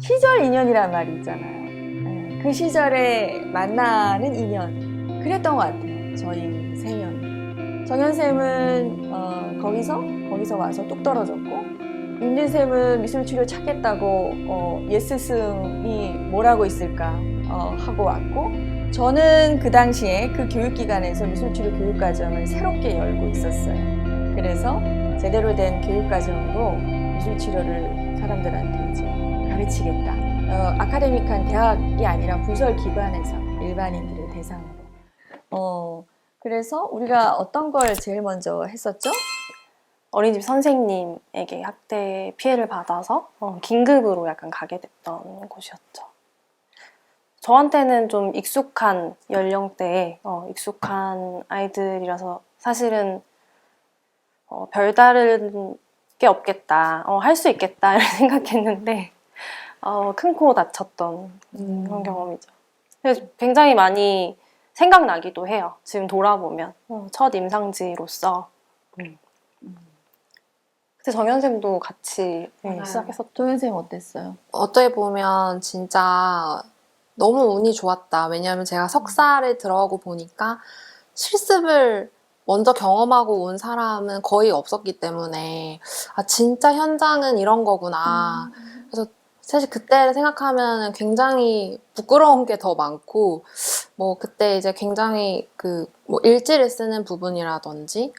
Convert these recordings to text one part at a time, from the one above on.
시절 인연이란 말이 있잖아요. 네, 그 시절에 만나는 인연 그랬던 것 같아요. 저희 세 명. 정연쌤은 거기서 와서 뚝 떨어졌고 윤진쌤은 미술치료 찾겠다고 예스승이 뭐라고 있을까 하고 왔고 저는 그 당시에 그 교육기관에서 미술치료 교육과정을 새롭게 열고 있었어요. 그래서 제대로 된 교육과정으로 미술치료를 사람들한테 이제 가르치겠다. 아카데믹한 대학이 아니라 부설기관에서 일반인들을 대상으로. 그래서 우리가 어떤 걸 제일 먼저 했었죠? 어린이집 선생님에게 학대 피해를 받아서 긴급으로 약간 가게 됐던 곳이었죠. 저한테는 좀 익숙한 연령대에 익숙한 아이들이라서 사실은 별다른 게 없겠다, 할 수 있겠다 이렇게 생각했는데 큰 코 다쳤던 그런 경험이죠. 그래서 굉장히 많이 생각나기도 해요. 지금 돌아보면 첫 임상지로서. 그때 정연쌤도 같이 시작했었죠. 정연쌤 어땠어요? 어떻게 보면 진짜 너무 운이 좋았다. 왜냐하면 제가 석사를 들어가고 보니까 실습을 먼저 경험하고 온 사람은 거의 없었기 때문에 아 진짜 현장은 이런 거구나. 그래서 사실 그때 생각하면 굉장히 부끄러운 게 더 많고 뭐 그때 이제 굉장히 뭐 일지를 쓰는 부분이라든지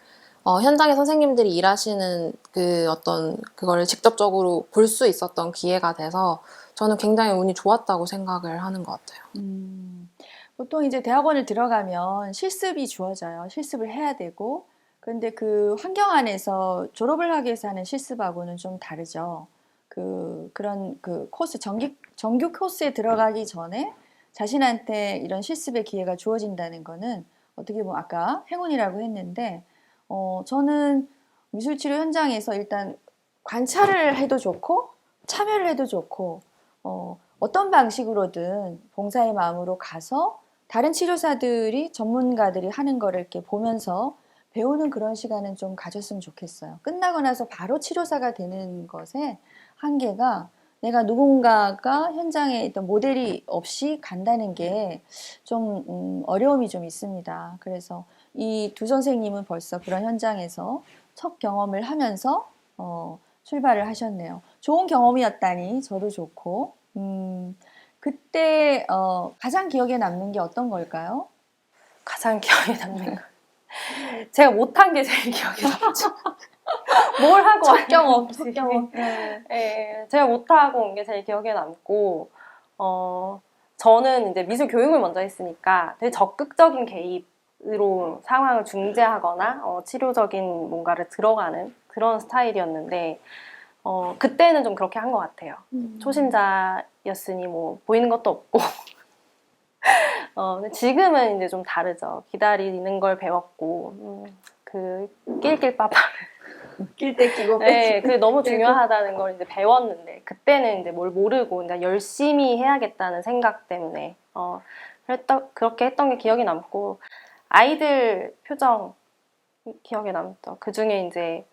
현장에 선생님들이 일하시는 그거를 직접적으로 볼 수 있었던 기회가 돼서 저는 굉장히 운이 좋았다고 생각을 하는 것 같아요. 보통 이제 대학원을 들어가면 실습이 주어져요. 실습을 해야 되고. 그런데 그 환경 안에서 졸업을 하기 위해서 하는 실습하고는 좀 다르죠. 그런 코스, 정규 코스에 들어가기 전에 자신한테 이런 실습의 기회가 주어진다는 거는 어떻게 보면 아까 행운이라고 했는데, 저는 미술치료 현장에서 일단 관찰을 해도 좋고, 참여를 해도 좋고, 어떤 방식으로든 봉사의 마음으로 가서 다른 치료사들이 전문가들이 하는 거를 이렇게 보면서 배우는 그런 시간은 좀 가졌으면 좋겠어요. 끝나고 나서 바로 치료사가 되는 것에 한계가 내가 누군가가 현장에 있던 모델이 없이 간다는 게 좀 어려움이 좀 있습니다. 그래서 이 두 선생님은 벌써 그런 현장에서 첫 경험을 하면서 출발을 하셨네요. 좋은 경험이었다니 저도 좋고 그때 가장 기억에 남는 게 어떤 걸까요? 가장 기억에 남는 거. 제가 못한 게 제일 기억에 남죠. 뭘 하고 첫 경험. 네, 제가 못하고 온 게 제일 기억에 남고 저는 이제 미술 교육을 먼저 했으니까 되게 적극적인 개입으로 상황을 중재하거나 치료적인 뭔가를 들어가는 그런 스타일이었는데 그때는 좀 그렇게 한 것 같아요. 초심자였으니 뭐 보이는 것도 없고 근데 지금은 이제 좀 다르죠. 기다리는 걸 배웠고 그 낄낄빠빠를 낄 때 끼고 네, 그게 너무 중요하다는 걸 이제 배웠는데 그때는 이제 뭘 모르고 그냥 열심히 해야겠다는 생각 때문에 그렇게 했던 게 기억이 남고 아이들 표정 기억에 남죠. 그 중에 이제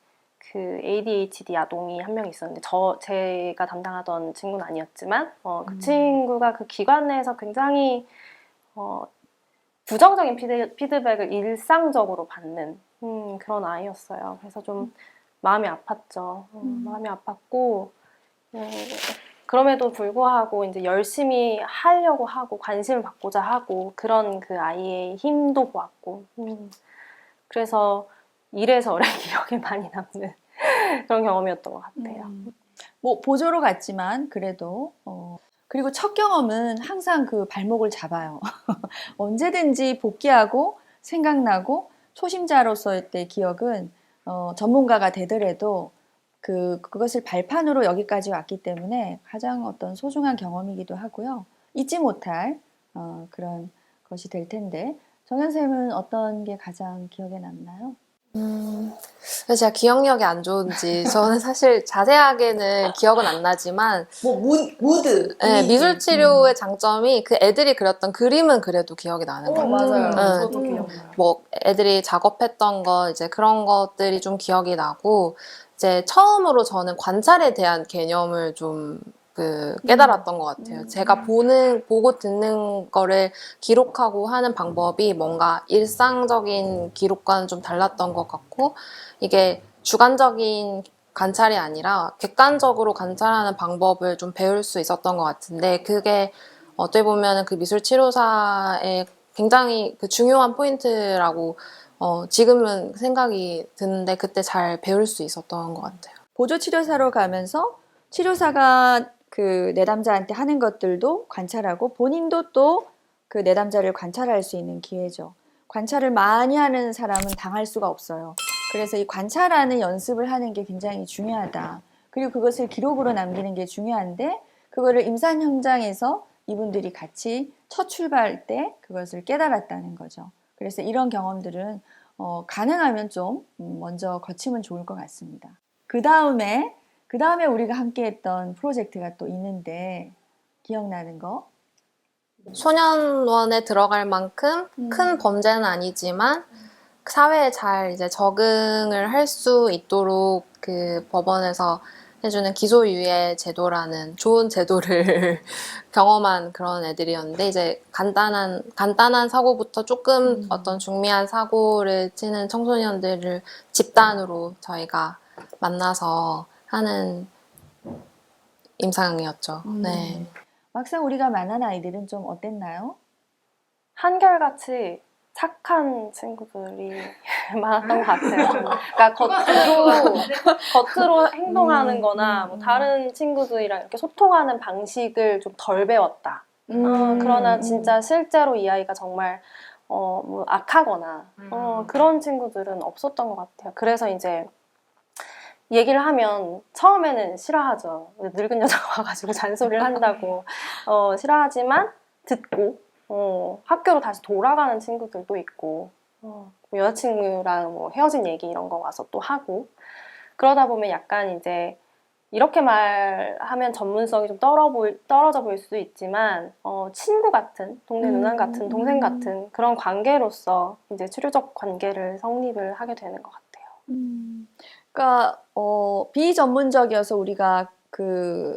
그 ADHD 아동이 한 명 있었는데 제가 담당하던 친구는 아니었지만 그 친구가 그 기관 내에서 굉장히 부정적인 피드백을 일상적으로 받는 그런 아이였어요. 그래서 좀 마음이 아팠죠. 마음이 아팠고 그럼에도 불구하고 이제 열심히 하려고 하고 관심을 받고자 하고 그런 그 아이의 힘도 보았고 그래서 이래저래 기억에 많이 남는 그런 경험이었던 것 같아요. 뭐 보조로 갔지만 그래도 그리고 첫 경험은 항상 그 발목을 잡아요. 언제든지 복귀하고 생각나고 초심자로서의 때 기억은 전문가가 되더라도 그것을 발판으로 여기까지 왔기 때문에 가장 어떤 소중한 경험이기도 하고요. 잊지 못할 그런 것이 될 텐데 정연쌤은 어떤 게 가장 기억에 남나요? 그래서 제가 기억력이 안 좋은지 저는 사실 자세하게는 기억은 안 나지만 뭐 무드 네, 미술치료의 장점이 그 애들이 그렸던 그림은 그래도 기억이 나는 것 같아요. 맞아요. 저도 기억나요. 뭐 애들이 작업했던 거 이제 그런 것들이 좀 기억이 나고 이제 처음으로 저는 관찰에 대한 개념을 좀 깨달았던 것 같아요. 제가 보고 듣는 거를 기록하고 하는 방법이 뭔가 일상적인 기록과는 좀 달랐던 것 같고, 이게 주관적인 관찰이 아니라 객관적으로 관찰하는 방법을 좀 배울 수 있었던 것 같은데, 그게 어떻게 보면 그 미술 치료사의 굉장히 그 중요한 포인트라고 지금은 생각이 드는데, 그때 잘 배울 수 있었던 것 같아요. 보조 치료사로 가면서 치료사가 그 내담자한테 하는 것들도 관찰하고 본인도 또 그 내담자를 관찰할 수 있는 기회죠. 관찰을 많이 하는 사람은 당할 수가 없어요. 그래서 이 관찰하는 연습을 하는 게 굉장히 중요하다. 그리고 그것을 기록으로 남기는 게 중요한데, 그거를 임산 현장에서 이분들이 같이 첫 출발 때 그것을 깨달았다는 거죠. 그래서 이런 경험들은 가능하면 좀 먼저 거치면 좋을 것 같습니다. 그 다음에 우리가 함께 했던 프로젝트가 또 있는데, 기억나는 거? 소년원에 들어갈 만큼 큰 범죄는 아니지만 사회에 잘 이제 적응을 할 수 있도록 그 법원에서 해주는 기소유예 제도라는 좋은 제도를 경험한 그런 애들이었는데, 이제 간단한 사고부터 조금 어떤 중미한 사고를 치는 청소년들을 집단으로 저희가 만나서 하는 임상이었죠. 네. 막상 우리가 만난 아이들은 좀 어땠나요? 한결같이 착한 친구들이 많았던 것 같아요. 그러니까 겉으로 행동하는 거나 뭐 다른 친구들이랑 이렇게 소통하는 방식을 좀 덜 배웠다. 그러나 진짜 실제로 이 아이가 정말 뭐 악하거나 그런 친구들은 없었던 것 같아요. 그래서 이제 얘기를 하면 처음에는 싫어하죠. 늙은 여자가 와가지고 잔소리를 한다고 싫어하지만 듣고 학교로 다시 돌아가는 친구들도 있고 뭐 여자친구랑 뭐 헤어진 얘기 이런 거 와서 또 하고, 그러다 보면 약간 이제 이렇게 말하면 전문성이 좀 떨어져 보일 수도 있지만 친구 같은, 동네 누나 같은, 동생 같은 그런 관계로서 이제 치료적 관계를 성립을 하게 되는 것 같아요. 그러니까 비전문적이어서 우리가 그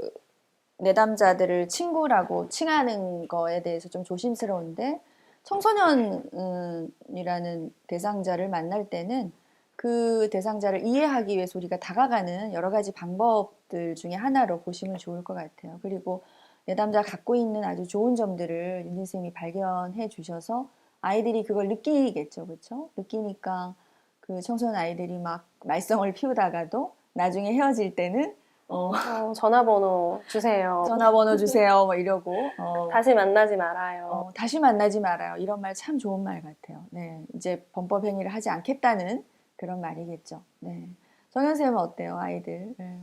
내담자들을 친구라고 칭하는 거에 대해서 좀 조심스러운데, 청소년이라는 대상자를 만날 때는 그 대상자를 이해하기 위해서 우리가 다가가는 여러 가지 방법들 중에 하나로 보시면 좋을 것 같아요. 그리고 내담자가 갖고 있는 아주 좋은 점들을 윤진 쌤이 발견해 주셔서 아이들이 그걸 느끼겠죠, 그렇죠? 느끼니까 그 청소년 아이들이 막 말썽을 피우다가도 나중에 헤어질 때는 전화번호 주세요. 전화번호 주세요, 뭐 이러고 다시 만나지 말아요. 다시 만나지 말아요. 이런 말 참 좋은 말 같아요. 네, 이제 범법 행위를 하지 않겠다는 그런 말이겠죠. 네, 정현 쌤은 어때요, 아이들? 네.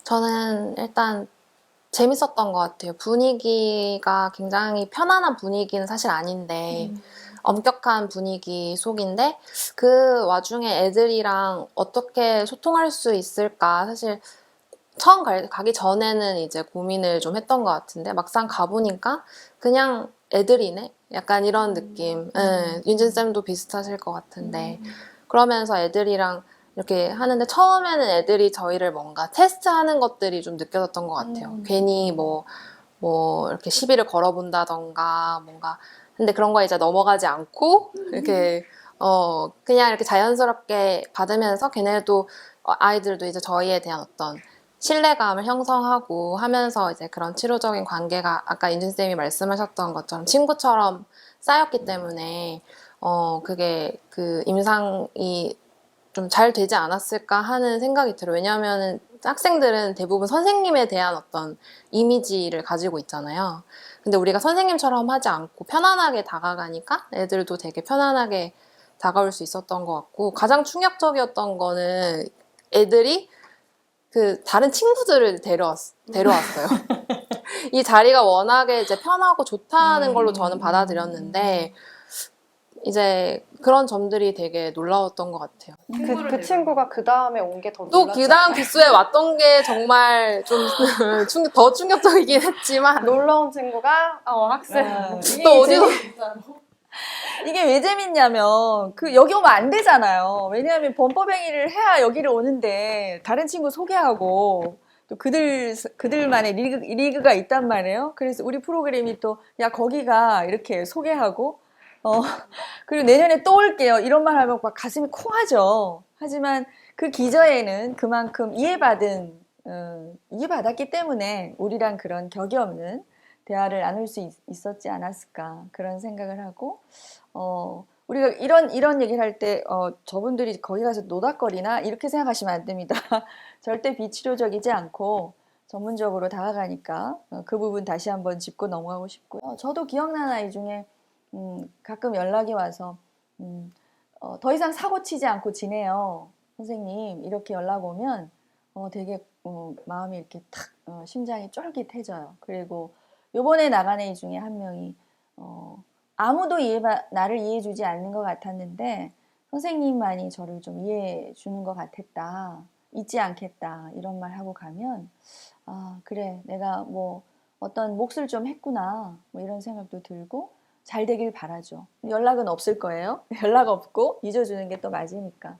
저는 일단 재밌었던 것 같아요. 분위기가 굉장히 편안한 분위기는 사실 아닌데, 엄격한 분위기 속인데, 그 와중에 애들이랑 어떻게 소통할 수 있을까? 사실 처음 가기 전에는 이제 고민을 좀 했던 것 같은데, 막상 가보니까 그냥 애들이네? 약간 이런 느낌. 윤진쌤도 비슷하실 것 같은데, 그러면서 애들이랑 이렇게 하는데, 처음에는 애들이 저희를 뭔가 테스트하는 것들이 좀 느껴졌던 것 같아요. 괜히 뭐 이렇게 시비를 걸어본다던가 뭔가. 근데 그런 거에 이제 넘어가지 않고 이렇게 그냥 이렇게 자연스럽게 받으면서 걔네도 아이들도 이제 저희에 대한 어떤 신뢰감을 형성하고 하면서 이제 그런 치료적인 관계가 아까 윤진쌤이 말씀하셨던 것처럼 친구처럼 쌓였기 때문에 그게 그 임상이 좀 잘 되지 않았을까 하는 생각이 들어요. 왜냐하면 학생들은 대부분 선생님에 대한 어떤 이미지를 가지고 있잖아요. 근데 우리가 선생님처럼 하지 않고 편안하게 다가가니까 애들도 되게 편안하게 다가올 수 있었던 것 같고, 가장 충격적이었던 거는 애들이 그 다른 친구들을 데려왔어요. 이 자리가 워낙에 이제 편하고 좋다는 걸로 저는 받아들였는데, 이제 그런 점들이 되게 놀라웠던 것 같아요. 그 친구가 그 다음에 온 게 더 또 놀랐죠. 그 다음 기수에 왔던 게 정말 좀 더 충격적이긴 했지만, 놀러 온 친구가 학생. 또 어디서 이게 왜 재밌냐면 여기 오면 안 되잖아요. 왜냐하면 범법 행위를 해야 여기를 오는데 다른 친구 소개하고 또 그들만의 리그가 있단 말이에요. 그래서 우리 프로그램이 또 야 거기가 이렇게 소개하고 그리고 내년에 또 올게요. 이런 말 하면 막 가슴이 콩하죠. 하지만 그 기저에는 그만큼 이해받았기 때문에 우리랑 그런 격이 없는 대화를 나눌 수 있었지 않았을까 그런 생각을 하고 우리가 이런 얘기를 할 때 저분들이 거기 가서 노닥거리나 이렇게 생각하시면 안 됩니다. 절대 비치료적이지 않고 전문적으로 다가가니까 그 부분 다시 한번 짚고 넘어가고 싶고요. 저도 기억나는 아이 중에 가끔 연락이 와서 더 이상 사고 치지 않고 지내요. 선생님 이렇게 연락 오면 되게 마음이 이렇게 탁 심장이 쫄깃해져요. 그리고 요번에 나간 애 중에 한 명이 아무도 나를 이해해주지 않는 것 같았는데 선생님만이 저를 좀 이해해주는 것 같았다. 잊지 않겠다. 이런 말 하고 가면 아 그래 내가 뭐 어떤 몫을 좀 했구나. 뭐 이런 생각도 들고 잘 되길 바라죠. 연락은 없을 거예요. 연락 없고 잊어주는 게 또 맞으니까.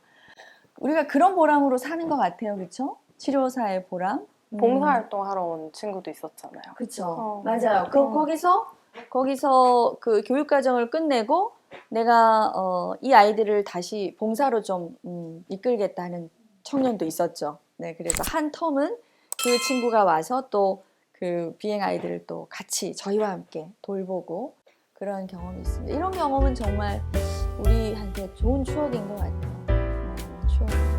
우리가 그런 보람으로 사는 것 같아요. 그렇죠? 치료사의 보람. 봉사활동 하러 온 친구도 있었잖아요. 그렇죠. 맞아요. 거기서 그 교육과정을 끝내고 내가 이 아이들을 다시 봉사로 좀 이끌겠다는 청년도 있었죠. 네, 그래서 한 텀은 그 친구가 와서 또 그 비행 아이들을 또 같이 저희와 함께 돌보고 그런 경험이 있습니다. 이런 경험은 정말 우리한테 좋은 추억인 것 같아요. 추억.